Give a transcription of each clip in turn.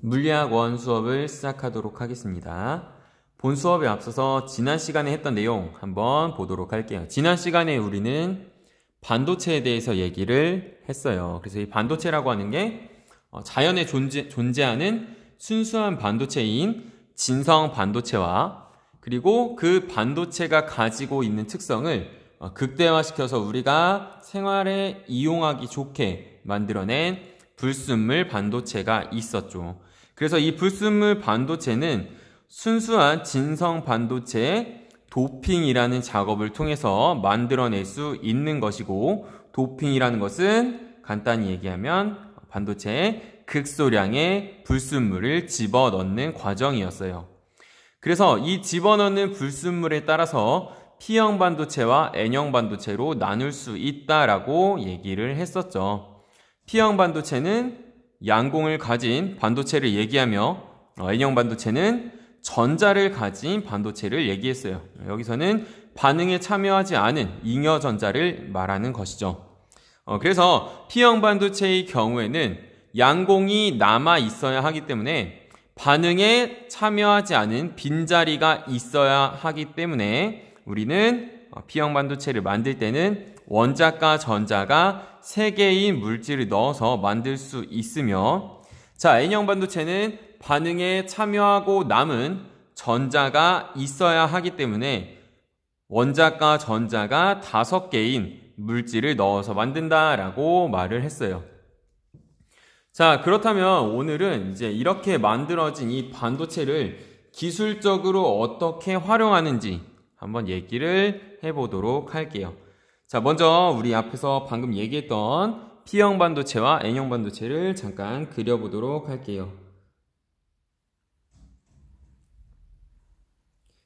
물리학 원 수업을 시작하도록 하겠습니다. 본 수업에 앞서서 지난 시간에 했던 내용 한번 보도록 할게요. 지난 시간에 우리는 반도체에 대해서 얘기를 했어요. 그래서 이 반도체라고 하는 게 자연에 존재하는 순수한 반도체인 진성 반도체와 그리고 그 반도체가 가지고 있는 특성을 극대화시켜서 우리가 생활에 이용하기 좋게 만들어낸 불순물 반도체가 있었죠. 그래서 이 불순물 반도체는 순수한 진성 반도체의 도핑이라는 작업을 통해서 만들어낼 수 있는 것이고, 도핑이라는 것은 간단히 얘기하면 반도체에 극소량의 불순물을 집어넣는 과정이었어요. 그래서 이 집어넣는 불순물에 따라서 P형 반도체와 N형 반도체로 나눌 수 있다라고 얘기를 했었죠. P형 반도체는 양공을 가진 반도체를 얘기하며 N형 반도체는 전자를 가진 반도체를 얘기했어요. 여기서는 반응에 참여하지 않은 잉여 전자를 말하는 것이죠. 그래서 P형 반도체의 경우에는 양공이 남아 있어야 하기 때문에 반응에 참여하지 않은 빈자리가 있어야 하기 때문에 우리는 P형 반도체를 만들 때는 원자과 전자가 3개의 물질을 넣어서 만들 수 있으며, 자, N형 반도체는 반응에 참여하고 남은 전자가 있어야 하기 때문에 원자과 전자가 5개인 물질을 넣어서 만든다라고 말을 했어요. 자, 그렇다면 오늘은 이제 이렇게 만들어진 이 반도체를 기술적으로 어떻게 활용하는지 한번 얘기를 해보도록 할게요. 자, 먼저 우리 앞에서 방금 얘기했던 P형 반도체와 N형 반도체를 잠깐 그려보도록 할게요.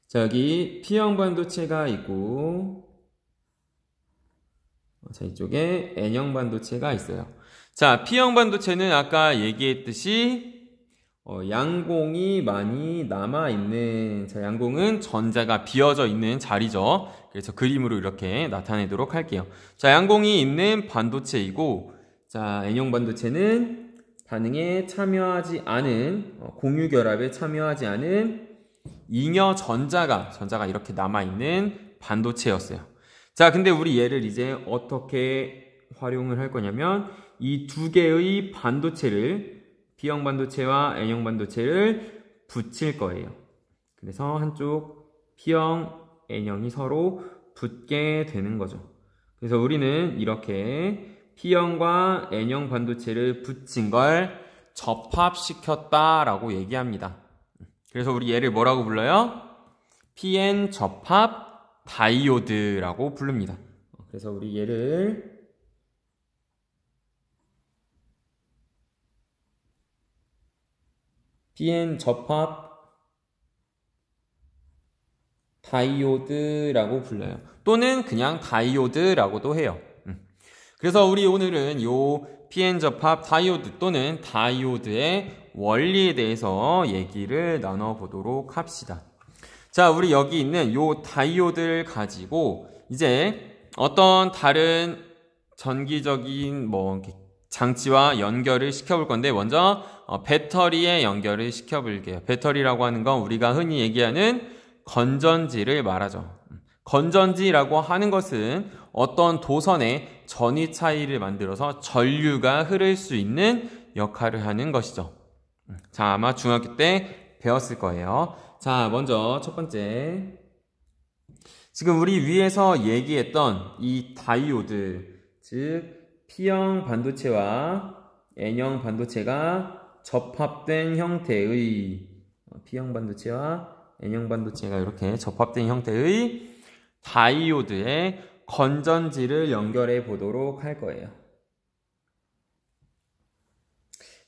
자, 여기 P형 반도체가 있고, 자, 이쪽에 N형 반도체가 있어요. 자, P형 반도체는 아까 얘기했듯이 양공이 많이 남아있는, 자, 양공은 전자가 비어져 있는 자리죠. 그래서 그림으로 이렇게 나타내도록 할게요. 자, 양공이 있는 반도체이고, 자, N형 반도체는 반응에 참여하지 않은, 공유결합에 참여하지 않은 잉여 전자가 이렇게 남아있는 반도체였어요. 자, 근데 우리 얘를 이제 어떻게 활용을 할 거냐면, 이 두 개의 반도체를, P형 반도체와 N형 반도체를 붙일 거예요. 그래서 한쪽 P형, N형이 서로 붙게 되는 거죠. 그래서 우리는 이렇게 P형과 N형 반도체를 붙인 걸 접합시켰다라고 얘기합니다. 그래서 우리 얘를 뭐라고 불러요? PN 접합 다이오드라고 부릅니다. 그래서 우리 얘를 PN 접합 다이오드라고 불러요. 또는 그냥 다이오드라고도 해요. 그래서 우리 오늘은 요 PN 접합 다이오드 또는 다이오드의 원리에 대해서 얘기를 나눠보도록 합시다. 자, 우리 여기 있는 요 다이오드를 가지고 이제 어떤 다른 전기적인 장치와 연결을 시켜볼 건데, 먼저 배터리에 연결을 시켜볼게요. 배터리라고 하는 건 우리가 흔히 얘기하는 건전지를 말하죠. 건전지라고 하는 것은 어떤 도선에 전위 차이를 만들어서 전류가 흐를 수 있는 역할을 하는 것이죠. 자, 아마 중학교 때 배웠을 거예요. 자, 먼저 첫 번째, 지금 우리 위에서 얘기했던 이 다이오드, 즉 P형 반도체와 N형 반도체가 접합된 형태의, P형 반도체와 N형 반도체가 이렇게 접합된 형태의 다이오드에 건전지를 연결해 보도록 할 거예요.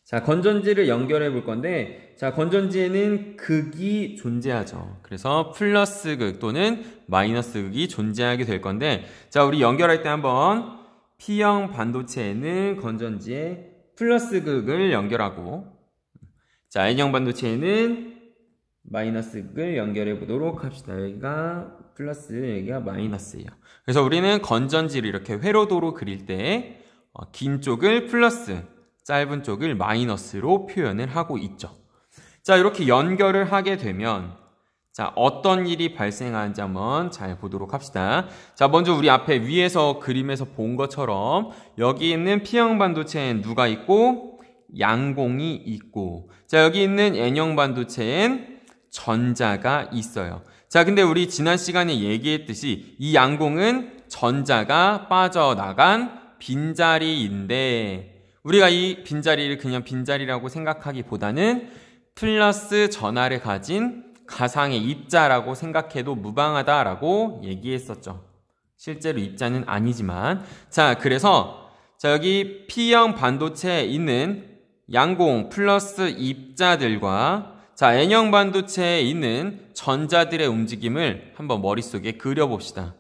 자, 건전지를 연결해 볼 건데, 자, 건전지에는 극이 존재하죠. 그래서 플러스 극 또는 마이너스 극이 존재하게 될 건데, 자, 우리 연결할 때 한번 P형 반도체에는 건전지에 플러스 극을 연결하고, 자, N형 반도체에는 마이너스 극을 연결해 보도록 합시다. 여기가 플러스, 여기가 마이너스예요. 그래서 우리는 건전지를 이렇게 회로도로 그릴 때 긴 쪽을 플러스, 짧은 쪽을 마이너스로 표현을 하고 있죠. 자, 이렇게 연결을 하게 되면 자, 어떤 일이 발생하는지 한번 잘 보도록 합시다. 자, 먼저 우리 앞에 위에서 그림에서 본 것처럼 여기 있는 P형 반도체엔 누가 있고 양공이 있고, 자, 여기 있는 N형 반도체엔 전자가 있어요. 자, 근데 우리 지난 시간에 얘기했듯이 이 양공은 전자가 빠져나간 빈자리인데, 우리가 이 빈자리를 그냥 빈자리라고 생각하기보다는 플러스 전하를 가진 가상의 입자라고 생각해도 무방하다라고 얘기했었죠. 실제로 입자는 아니지만. 자, 그래서 자, 여기 P형 반도체에 있는 양공 플러스 입자들과 자, N형 반도체에 있는 전자들의 움직임을 한번 머릿속에 그려봅시다.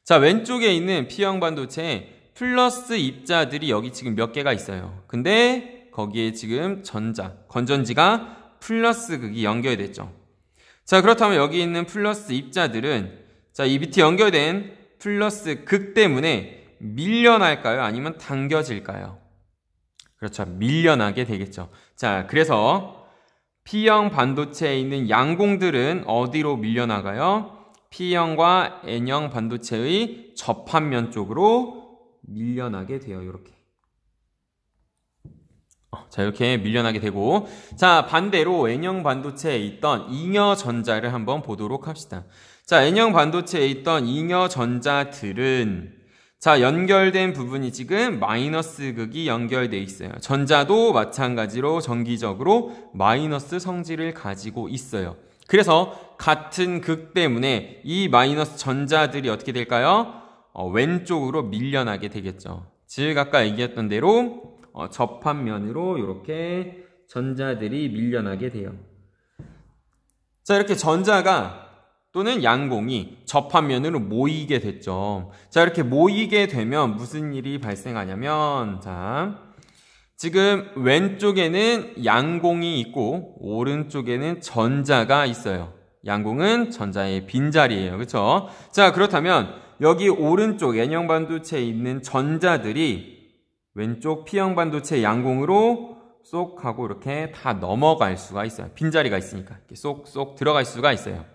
자, 왼쪽에 있는 P형 반도체에 플러스 입자들이 여기 지금 몇 개가 있어요. 근데 거기에 지금 건전지가 플러스 극이 연결됐죠. 자, 그렇다면 여기 있는 플러스 입자들은 자, 이 밑에 연결된 플러스 극 때문에 밀려날까요? 아니면 당겨질까요? 그렇죠. 밀려나게 되겠죠. 자, 그래서 P형 반도체에 있는 양공들은 어디로 밀려나가요? P형과 N형 반도체의 접합면 쪽으로 밀려나게 돼요. 이렇게. 자, 이렇게 밀려나게 되고, 자, 반대로 N형 반도체에 있던 잉여 전자를 한번 보도록 합시다. 자, N형 반도체에 있던 잉여 전자들은 자, 연결된 부분이 지금 마이너스 극이 연결되어 있어요. 전자도 마찬가지로 정기적으로 마이너스 성질을 가지고 있어요. 그래서 같은 극 때문에 이 마이너스 전자들이 어떻게 될까요? 왼쪽으로 밀려나게 되겠죠. 즉 아까 얘기했던 대로 접합면으로 이렇게 전자들이 밀려나게 돼요. 자, 이렇게 전자가 또는 양공이 접합면으로 모이게 됐죠. 자, 이렇게 모이게 되면 무슨 일이 발생하냐면, 자, 지금 왼쪽에는 양공이 있고 오른쪽에는 전자가 있어요. 양공은 전자의 빈자리예요. 그렇죠? 자, 그렇다면 여기 오른쪽 N형 반도체에 있는 전자들이 왼쪽 P형 반도체 양공으로 쏙 하고 이렇게 다 넘어갈 수가 있어요. 빈자리가 있으니까 이렇게 쏙쏙 들어갈 수가 있어요.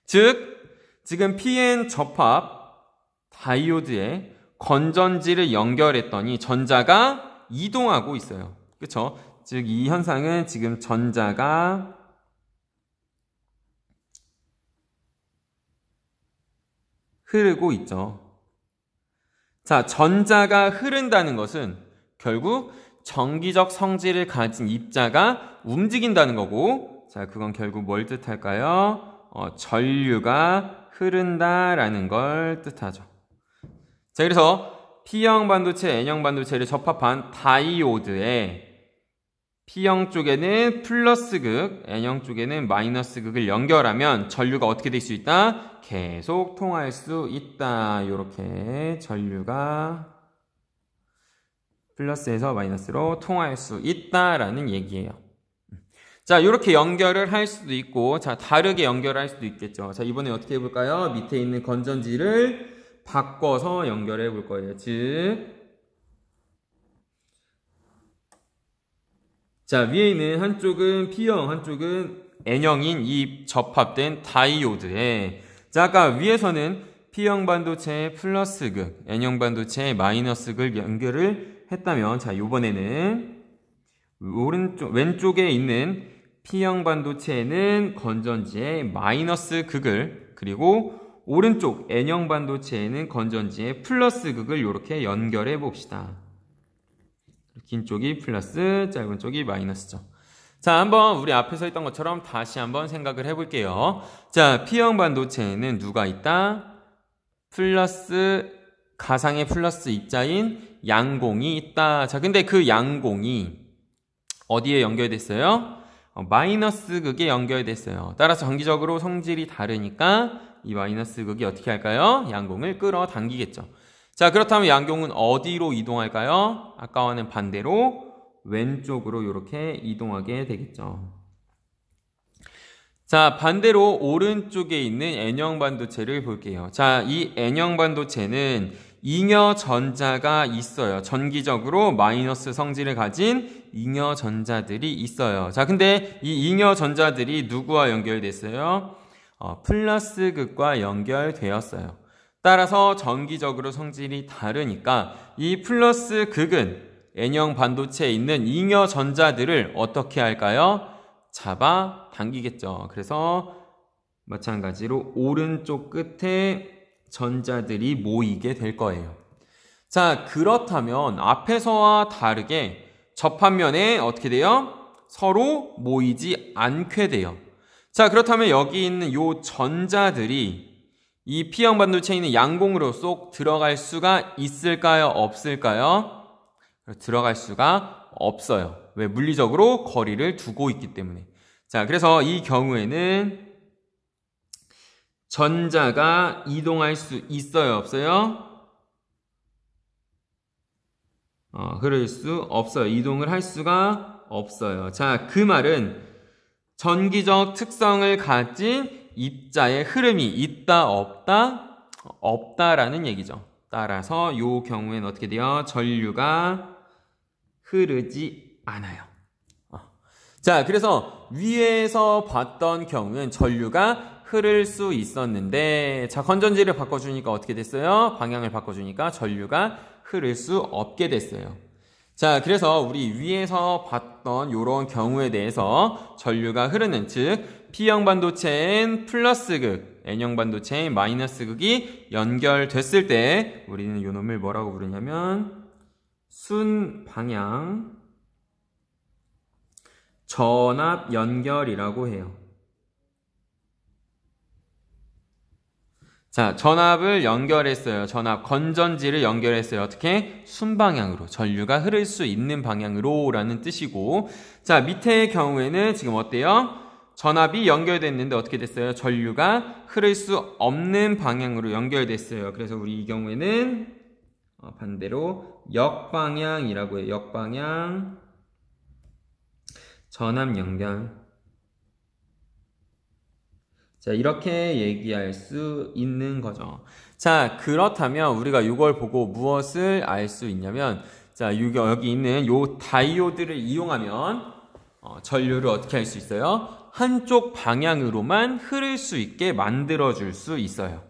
즉, 지금 PN 접합 다이오드에 건전지를 연결했더니 전자가 이동하고 있어요. 그렇죠? 즉, 이 현상은 지금 전자가 흐르고 있죠. 자, 전자가 흐른다는 것은 결국 정기적 성질을 가진 입자가 움직인다는 거고, 자, 그건 결국 뭘 뜻할까요? 전류가 흐른다라는 걸 뜻하죠. 자, 그래서 P형 반도체, N형 반도체를 접합한 다이오드에 P형 쪽에는 플러스 극, N형 쪽에는 마이너스 극을 연결하면 전류가 어떻게 될 수 있다? 계속 통할 수 있다. 이렇게 전류가 플러스에서 마이너스로 통할 수 있다라는 얘기예요. 자, 이렇게 연결을 할 수도 있고, 자, 다르게 연결을 할 수도 있겠죠. 자, 이번에 어떻게 해볼까요? 밑에 있는 건전지를 바꿔서 연결해 볼 거예요. 즉, 자, 위에 있는 한쪽은 P형, 한쪽은 N형인 이 접합된 다이오드에, 자, 아까 위에서는 P형 반도체의 플러스 극, N형 반도체의 마이너스 극을 연결을 했다면, 자, 이번에는 왼쪽에 있는 P형 반도체에는 건전지의 마이너스 극을, 그리고 오른쪽 N형 반도체에는 건전지의 플러스 극을 이렇게 연결해 봅시다. 긴 쪽이 플러스, 짧은 쪽이 마이너스죠. 자, 한번 우리 앞에서 했던 것처럼 다시 한번 생각을 해볼게요. 자, P형 반도체에는 누가 있다? 플러스, 가상의 플러스 입자인 양공이 있다. 자, 근데 그 양공이 어디에 연결됐어요? 마이너스 극에 연결됐어요. 따라서 정기적으로 성질이 다르니까 이 마이너스 극이 어떻게 할까요? 양공을 끌어당기겠죠. 자, 그렇다면 양공은 어디로 이동할까요? 아까와는 반대로 왼쪽으로 이렇게 이동하게 되겠죠. 자, 반대로 오른쪽에 있는 N형 반도체를 볼게요. 자, 이 N형 반도체는 잉여 전자가 있어요. 전기적으로 마이너스 성질을 가진 잉여 전자들이 있어요. 자, 근데 이 잉여 전자들이 누구와 연결됐어요? 플러스 극과 연결되었어요. 따라서 전기적으로 성질이 다르니까 이 플러스 극은 N형 반도체에 있는 잉여 전자들을 어떻게 할까요? 잡아 당기겠죠. 그래서 마찬가지로 오른쪽 끝에 전자들이 모이게 될 거예요. 자, 그렇다면 앞에서와 다르게 접합면에 어떻게 돼요? 서로 모이지 않게 돼요. 자, 그렇다면 여기 있는 요 전자들이 이 P형 반도체에 있는 양공으로 쏙 들어갈 수가 있을까요? 없을까요? 들어갈 수가 없어요. 왜? 물리적으로 거리를 두고 있기 때문에. 자, 그래서 이 경우에는 전자가 이동할 수 있어요? 없어요? 그럴 수 없어요. 이동을 할 수가 없어요. 자, 그 말은 전기적 특성을 가진 입자의 흐름이 있다, 없다? 없다라는 얘기죠. 따라서 이 경우에는 어떻게 돼요? 전류가 흐르지 않아요. 자, 그래서 위에서 봤던 경우는 전류가 흐를 수 있었는데, 자, 건전지를 바꿔주니까 어떻게 됐어요? 방향을 바꿔주니까 전류가 흐를 수 없게 됐어요. 자, 그래서 우리 위에서 봤던 이런 경우에 대해서 전류가 흐르는, 즉 P형 반도체엔 플러스 극, N형 반도체엔 마이너스 극이 연결됐을 때 우리는 이 놈을 뭐라고 부르냐면 순방향 전압 연결이라고 해요. 자, 전압을 연결했어요. 전압, 건전지를 연결했어요. 어떻게? 순방향으로, 전류가 흐를 수 있는 방향으로 라는 뜻이고, 자, 밑에의 경우에는 지금 어때요? 전압이 연결됐는데 어떻게 됐어요? 전류가 흐를 수 없는 방향으로 연결됐어요. 그래서 우리 이 경우에는 반대로 역방향이라고 해요. 역방향 전압 연결. 자, 이렇게 얘기할 수 있는 거죠. 자, 그렇다면 우리가 이걸 보고 무엇을 알 수 있냐면, 자, 여기 있는 요 다이오드를 이용하면 전류를 어떻게 할 수 있어요? 한쪽 방향으로만 흐를 수 있게 만들어줄 수 있어요.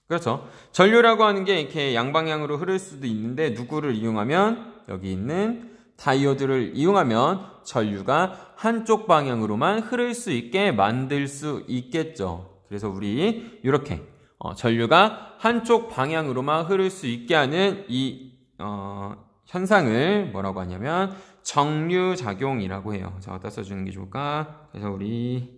그렇죠? 전류라고 하는 게 이렇게 양방향으로 흐를 수도 있는데, 누구를 이용하면? 여기 있는 다이오드를 이용하면 전류가 한쪽 방향으로만 흐를 수 있게 만들 수 있겠죠. 그래서 우리 이렇게 전류가 한쪽 방향으로만 흐를 수 있게 하는 이 현상을 뭐라고 하냐면 정류작용이라고 해요. 자, 어디다 써주는 게 좋을까? 그래서 우리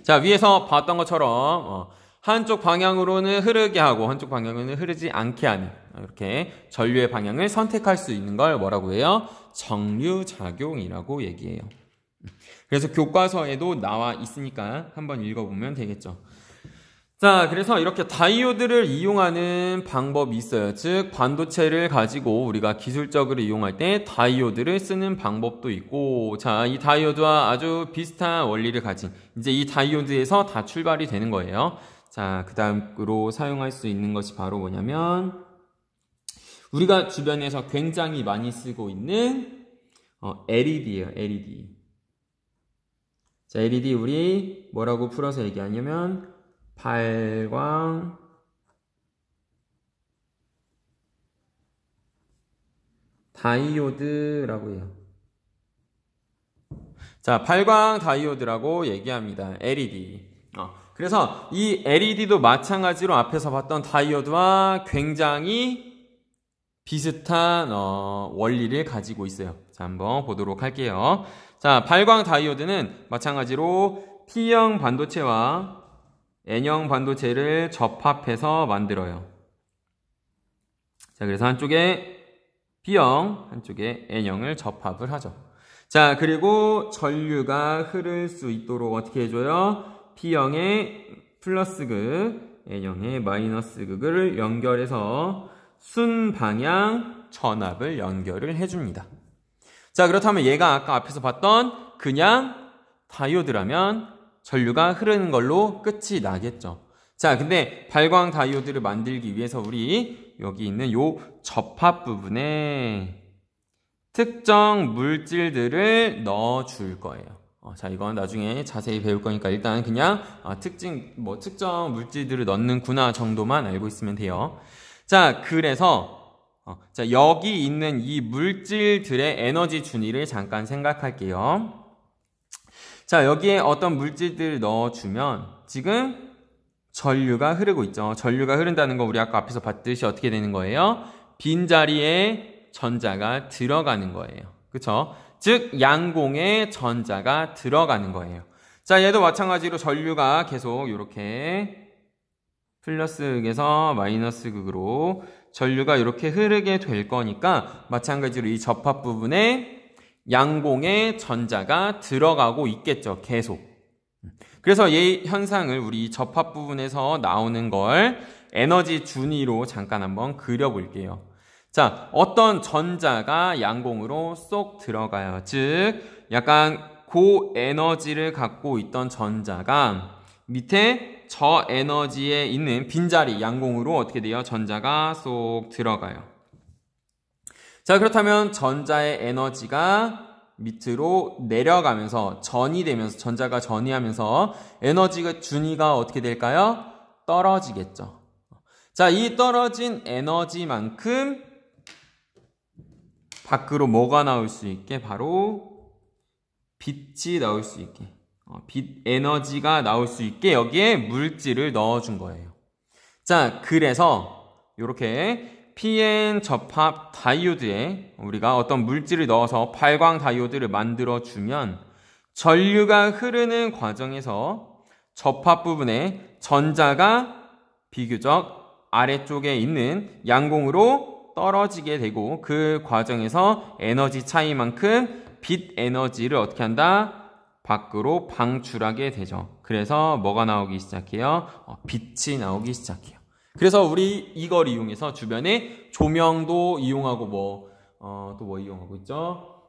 자, 위에서 봤던 것처럼 한쪽 방향으로는 흐르게 하고 한쪽 방향으로는 흐르지 않게 하는, 이렇게 전류의 방향을 선택할 수 있는 걸 뭐라고 해요? 정류작용이라고 얘기해요. 그래서 교과서에도 나와 있으니까 한번 읽어보면 되겠죠. 자, 그래서 이렇게 다이오드를 이용하는 방법이 있어요. 즉, 반도체를 가지고 우리가 기술적으로 이용할 때 다이오드를 쓰는 방법도 있고, 자, 이 다이오드와 아주 비슷한 원리를 가진, 이제 이 다이오드에서 다 출발이 되는 거예요. 자, 그 다음으로 사용할 수 있는 것이 바로 뭐냐면, 우리가 주변에서 굉장히 많이 쓰고 있는 LED예요, LED. 자, LED 우리 뭐라고 풀어서 얘기하냐면, 발광 다이오드라고 해요. 자, 발광 다이오드라고 얘기합니다. LED. 그래서 이 LED도 마찬가지로 앞에서 봤던 다이오드와 굉장히 비슷한 원리를 가지고 있어요. 자, 한번 보도록 할게요. 자, 발광 다이오드는 마찬가지로 P형 반도체와 N형 반도체를 접합해서 만들어요. 자, 그래서 한쪽에 P형, 한쪽에 N형을 접합을 하죠. 자, 그리고 전류가 흐를 수 있도록 어떻게 해줘요? P형의 플러스 극, N형의 마이너스 극을 연결해서 순방향 전압을 연결을 해줍니다. 자, 그렇다면 얘가 아까 앞에서 봤던 그냥 다이오드라면 전류가 흐르는 걸로 끝이 나겠죠. 자, 근데 발광 다이오드를 만들기 위해서 우리 여기 있는 요 접합 부분에 특정 물질들을 넣어 줄 거예요. 자, 이건 나중에 자세히 배울 거니까 일단 그냥 특정 물질들을 넣는구나 정도만 알고 있으면 돼요. 자, 그래서 자, 여기 있는 이 물질들의 에너지 준위를 잠깐 생각할게요. 자, 여기에 어떤 물질들을 넣어주면 지금 전류가 흐르고 있죠. 전류가 흐른다는 거 우리 아까 앞에서 봤듯이 어떻게 되는 거예요? 빈자리에 전자가 들어가는 거예요. 그쵸? 즉 양공에 전자가 들어가는 거예요. 자, 얘도 마찬가지로 전류가 계속 이렇게 플러스 극에서 마이너스 극으로 전류가 이렇게 흐르게 될 거니까 마찬가지로 이 접합 부분에 양공에 전자가 들어가고 있겠죠. 계속. 그래서 이 현상을 우리 접합 부분에서 나오는 걸 에너지 준위로 잠깐 한번 그려볼게요. 자, 어떤 전자가 양공으로 쏙 들어가요. 즉 약간 고에너지를 갖고 있던 전자가 밑에 저에너지에 있는 빈자리 양공으로 어떻게 돼요? 전자가 쏙 들어가요. 자, 그렇다면 전자의 에너지가 밑으로 내려가면서 전이 되면서 전자가 전이하면서 에너지가 준위가 어떻게 될까요? 떨어지겠죠. 자, 이 떨어진 에너지만큼 밖으로 뭐가 나올 수 있게? 바로 빛이 나올 수 있게. 빛 에너지가 나올 수 있게 여기에 물질을 넣어준 거예요. 자, 그래서 이렇게 PN 접합 다이오드에 우리가 어떤 물질을 넣어서 발광 다이오드를 만들어주면 전류가 흐르는 과정에서 접합 부분에 전자가 비교적 아래쪽에 있는 양공으로 떨어지게 되고 그 과정에서 에너지 차이만큼 빛 에너지를 어떻게 한다? 밖으로 방출하게 되죠. 그래서 뭐가 나오기 시작해요? 빛이 나오기 시작해요. 그래서 우리 이걸 이용해서 주변에 조명도 이용하고 또 뭐 이용하고 있죠?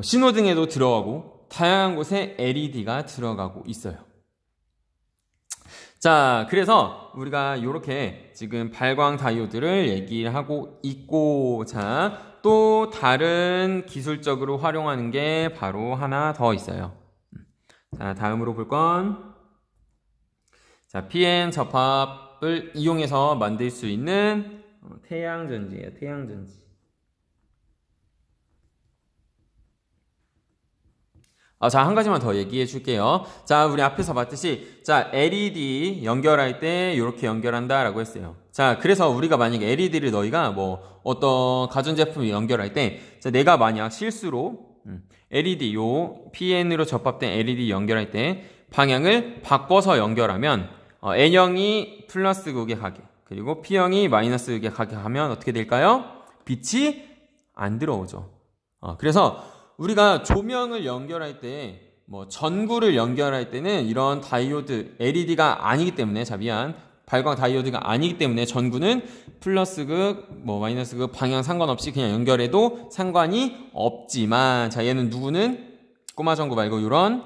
신호등에도 들어가고 다양한 곳에 LED가 들어가고 있어요. 자, 그래서 우리가 이렇게 지금 발광 다이오드를 얘기를 하고 있고, 자, 또 다른 기술적으로 활용하는 게 바로 하나 더 있어요. 자, 다음으로 볼 건, 자, PN 접합을 이용해서 만들 수 있는 태양전지예요. 태양전지. 자, 한 가지만 더 얘기해 줄게요. 자, 우리 앞에서 봤듯이, 자, LED 연결할 때 이렇게 연결한다 라고 했어요. 자, 그래서 우리가 만약에 LED를 너희가 어떤 가전제품을 연결할 때, 자, 내가 만약 실수로, LED, PN으로 접합된 LED 연결할 때, 방향을 바꿔서 연결하면, N형이 플러스 극에 가게, 그리고 P형이 마이너스 극에 가게 하면 어떻게 될까요? 빛이 안 들어오죠. 그래서, 우리가 조명을 연결할 때, 전구를 연결할 때는 이런 다이오드, LED가 아니기 때문에, 발광 다이오드가 아니기 때문에 전구는 플러스 극, 마이너스 극 방향 상관없이 그냥 연결해도 상관이 없지만, 자, 얘는 누구는? 꼬마 전구 말고 이런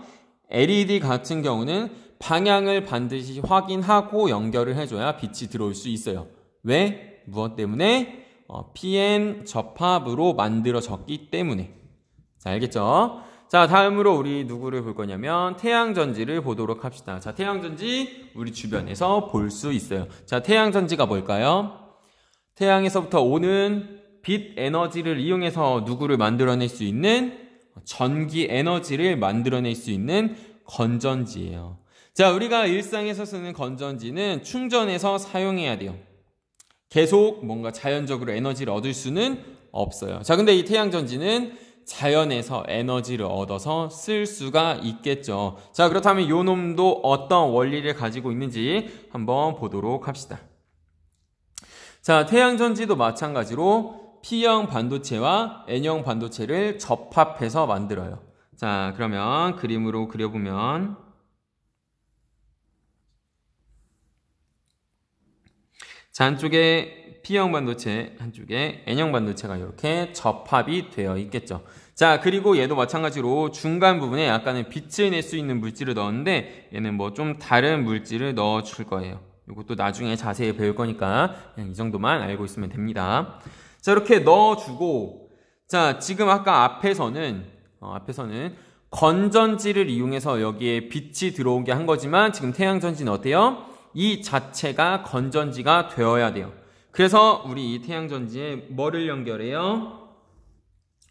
LED 같은 경우는 방향을 반드시 확인하고 연결을 해줘야 빛이 들어올 수 있어요. 왜? 무엇 때문에? PN 접합으로 만들어졌기 때문에. 자, 알겠죠? 자, 다음으로 우리 누구를 볼 거냐면 태양전지를 보도록 합시다. 자, 태양전지 우리 주변에서 볼 수 있어요. 자, 태양전지가 뭘까요? 태양에서부터 오는 빛 에너지를 이용해서 누구를 만들어낼 수 있는 전기 에너지를 만들어낼 수 있는 건전지예요. 자, 우리가 일상에서 쓰는 건전지는 충전해서 사용해야 돼요. 계속 뭔가 자연적으로 에너지를 얻을 수는 없어요. 자, 근데 이 태양전지는 자연에서 에너지를 얻어서 쓸 수가 있겠죠. 자, 그렇다면 요 놈도 어떤 원리를 가지고 있는지 한번 보도록 합시다. 자, 태양전지도 마찬가지로 P형 반도체와 N형 반도체를 접합해서 만들어요. 자, 그러면 그림으로 그려보면 자, 한쪽에 P형 반도체, 한쪽에 N형 반도체가 이렇게 접합이 되어 있겠죠. 자, 그리고 얘도 마찬가지로 중간 부분에 약간의 빛을 낼 수 있는 물질을 넣었는데 얘는 뭐 좀 다른 물질을 넣어 줄 거예요. 이것도 나중에 자세히 배울 거니까 그냥 이 정도만 알고 있으면 됩니다. 자, 이렇게 넣어주고, 자, 지금 아까 앞에서는 건전지를 이용해서 여기에 빛이 들어오게 한 거지만 지금 태양전지는 어때요? 이 자체가 건전지가 되어야 돼요. 그래서 우리 이 태양전지에 뭐를 연결해요?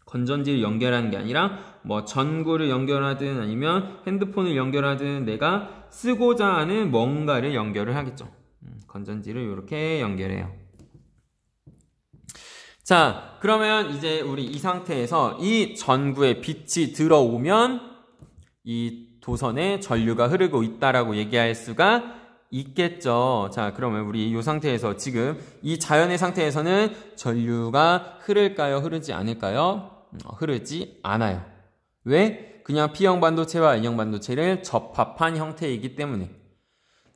건전지를 연결하는 게 아니라 뭐 전구를 연결하든 아니면 핸드폰을 연결하든 내가 쓰고자 하는 뭔가를 연결을 하겠죠. 건전지를 이렇게 연결해요. 자, 그러면 이제 우리 이 상태에서 이 전구에 빛이 들어오면 이 도선에 전류가 흐르고 있다라고 얘기할 수가 있겠죠. 자, 그러면 우리 이 상태에서 지금 이 자연의 상태에서는 전류가 흐를까요? 흐르지 않을까요? 흐르지 않아요. 왜? 그냥 P형 반도체와 N형 반도체를 접합한 형태이기 때문에.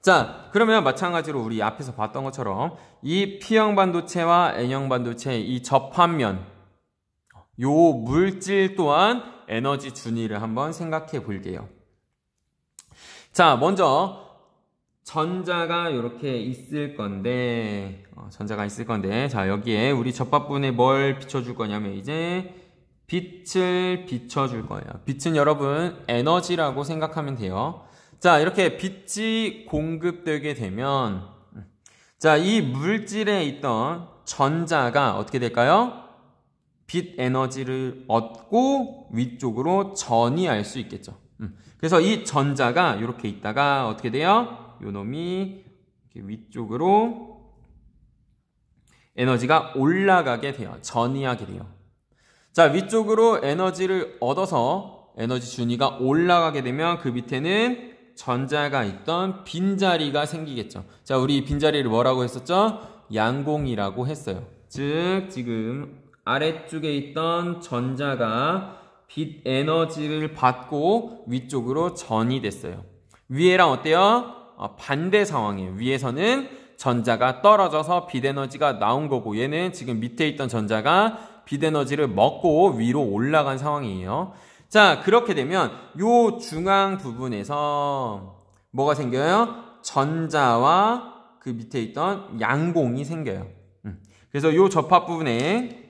자, 그러면 마찬가지로 우리 앞에서 봤던 것처럼 이 P형 반도체와 N형 반도체의 이 접합면, 요 물질 또한 에너지 준위를 한번 생각해 볼게요. 자, 먼저 전자가 이렇게 있을 건데, 자, 여기에 우리 접합부분에 뭘 비춰줄 거냐면 이제 빛을 비춰줄 거예요. 빛은 여러분 에너지라고 생각하면 돼요. 자, 이렇게 빛이 공급되게 되면, 자, 이 물질에 있던 전자가 어떻게 될까요? 빛 에너지를 얻고 위쪽으로 전이할 수 있겠죠. 그래서 이 전자가 이렇게 있다가 어떻게 돼요? 요 놈이 이렇게 위쪽으로 에너지가 올라가게 돼요. 전이하게 돼요. 자, 위쪽으로 에너지를 얻어서 에너지 준위가 올라가게 되면 그 밑에는 전자가 있던 빈자리가 생기겠죠. 자, 우리 빈자리를 뭐라고 했었죠? 양공이라고 했어요. 즉, 지금 아래쪽에 있던 전자가 빛 에너지를 받고 위쪽으로 전이 됐어요. 위에랑 어때요? 반대 상황이에요. 위에서는 전자가 떨어져서 빛 에너지가 나온 거고 얘는 지금 밑에 있던 전자가 빛 에너지를 먹고 위로 올라간 상황이에요. 자, 그렇게 되면 요 중앙 부분에서 뭐가 생겨요? 전자와 그 밑에 있던 양공이 생겨요. 그래서 요 접합 부분에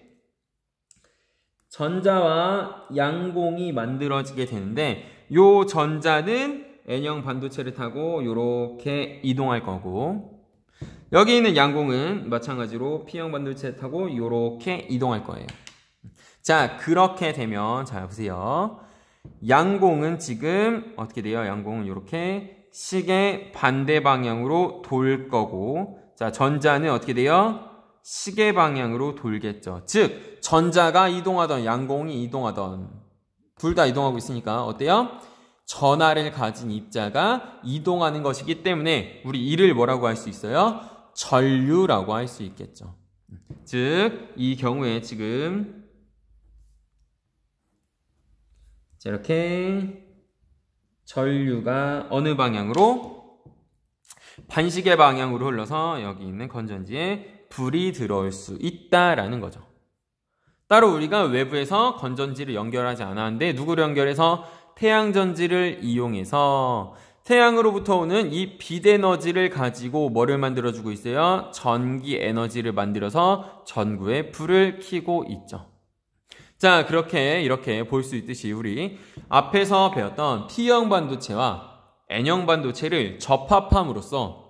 전자와 양공이 만들어지게 되는데 요 전자는 N형 반도체를 타고 요렇게 이동할 거고 여기 있는 양공은 마찬가지로 P형 반도체를 타고 요렇게 이동할 거예요. 자, 그렇게 되면 자, 보세요. 양공은 지금 어떻게 돼요? 양공은 요렇게 시계 반대 방향으로 돌 거고 자, 전자는 어떻게 돼요? 시계 방향으로 돌겠죠. 즉, 전자가 이동하던 양공이 이동하던 둘 다 이동하고 있으니까 어때요? 전하를 가진 입자가 이동하는 것이기 때문에 우리 이를 뭐라고 할 수 있어요? 전류라고 할 수 있겠죠. 즉, 이 경우에 지금 이렇게 전류가 어느 방향으로? 반시계 방향으로 흘러서 여기 있는 건전지에 불이 들어올 수 있다라는 거죠. 따로 우리가 외부에서 건전지를 연결하지 않았는데 누구를 연결해서 태양전지를 이용해서 태양으로부터 오는 이 빛 에너지를 가지고 뭐를 만들어주고 있어요? 전기 에너지를 만들어서 전구에 불을 켜고 있죠. 자, 이렇게 볼 수 있듯이 우리 앞에서 배웠던 P형 반도체와 N형 반도체를 접합함으로써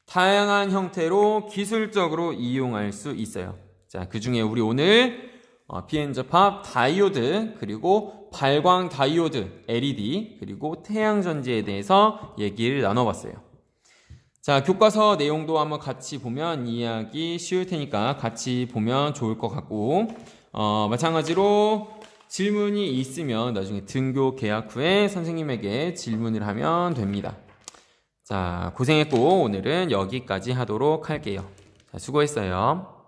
다양한 형태로 기술적으로 이용할 수 있어요. 자, 그 중에 우리 오늘 Pn 접합 다이오드 그리고 발광 다이오드 LED 그리고 태양전지에 대해서 얘기를 나눠봤어요. 자, 교과서 내용도 한번 같이 보면 이해하기 쉬울 테니까 같이 보면 좋을 것 같고 마찬가지로 질문이 있으면 나중에 등교 개학 후에 선생님에게 질문을 하면 됩니다. 자, 고생했고 오늘은 여기까지 하도록 할게요. 자, 수고했어요.